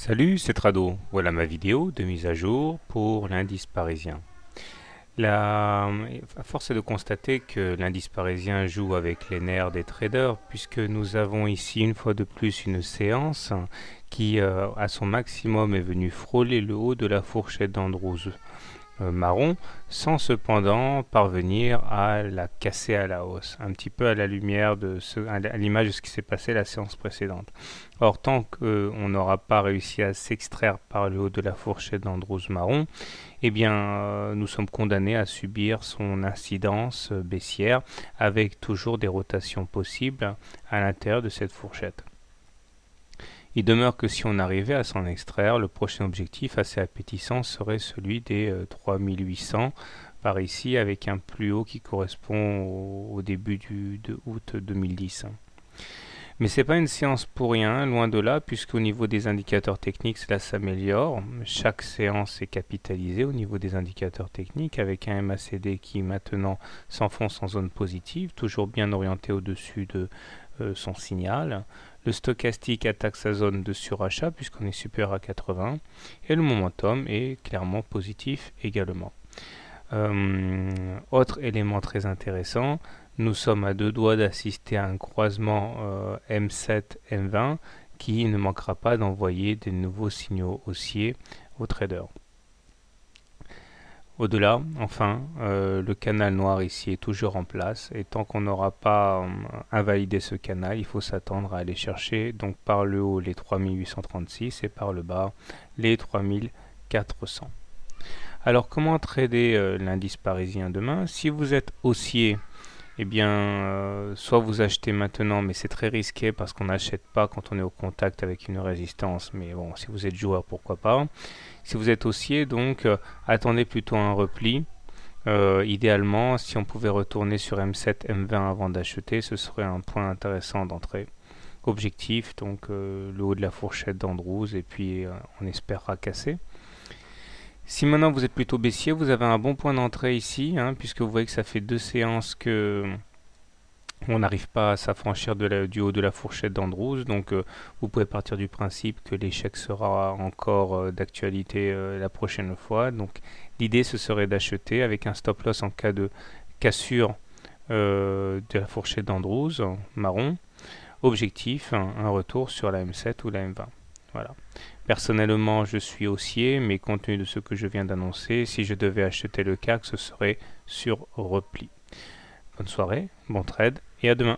Salut, c'est Trado. Voilà ma vidéo de mise à jour pour l'indice parisien. À force est de constater que l'indice parisien joue avec les nerfs des traders, puisque nous avons ici une fois de plus une séance qui, à son maximum, est venue frôler le haut de la fourchette d'Andrews marron, sans cependant parvenir à la casser à la hausse, un petit peu à la lumière à l'image de ce qui s'est passé la séance précédente. Or, tant qu'on n'aura pas réussi à s'extraire par le haut de la fourchette d'Andrews marron, eh bien, nous sommes condamnés à subir son incidence baissière, avec toujours des rotations possibles à l'intérieur de cette fourchette. Il demeure que si on arrivait à s'en extraire, le prochain objectif assez appétissant serait celui des 3800 par ici, avec un plus haut qui correspond au début de août 2010. Mais c'est pas une séance pour rien, loin de là, puisqu'au niveau des indicateurs techniques, cela s'améliore. Chaque séance est capitalisée au niveau des indicateurs techniques, avec un MACD qui maintenant s'enfonce en zone positive, toujours bien orienté au-dessus de son signal. Le stochastique attaque sa zone de surachat puisqu'on est supérieur à 80 et le momentum est clairement positif également. Autre élément très intéressant, nous sommes à deux doigts d'assister à un croisement M7-M20 qui ne manquera pas d'envoyer des nouveaux signaux haussiers aux traders. Au-delà, enfin, le canal noir ici est toujours en place et tant qu'on n'aura pas invalidé ce canal, il faut s'attendre à aller chercher donc par le haut les 3836 et par le bas les 3400. Alors comment trader l'indice parisien demain? Si vous êtes haussier, eh bien, soit vous achetez maintenant, mais c'est très risqué parce qu'on n'achète pas quand on est au contact avec une résistance. Mais bon, si vous êtes joueur, pourquoi pas. Si vous êtes haussier, donc, attendez plutôt un repli. Idéalement, si on pouvait retourner sur M7, M20 avant d'acheter, ce serait un point intéressant d'entrée. Objectif, donc le haut de la fourchette d'Andrews, et puis on espérera casser. Si maintenant vous êtes plutôt baissier, vous avez un bon point d'entrée ici, puisque vous voyez que ça fait deux séances que on n'arrive pas à s'affranchir du haut de la fourchette d'Andrews. Donc vous pouvez partir du principe que l'échec sera encore d'actualité la prochaine fois. Donc l'idée ce serait d'acheter avec un stop loss en cas de cassure de la fourchette d'Andrews marron. Objectif, un retour sur la M7 ou la M20. Voilà. Personnellement, je suis haussier, mais compte tenu de ce que je viens d'annoncer, si je devais acheter le CAC, ce serait sur repli. Bonne soirée, bon trade et à demain.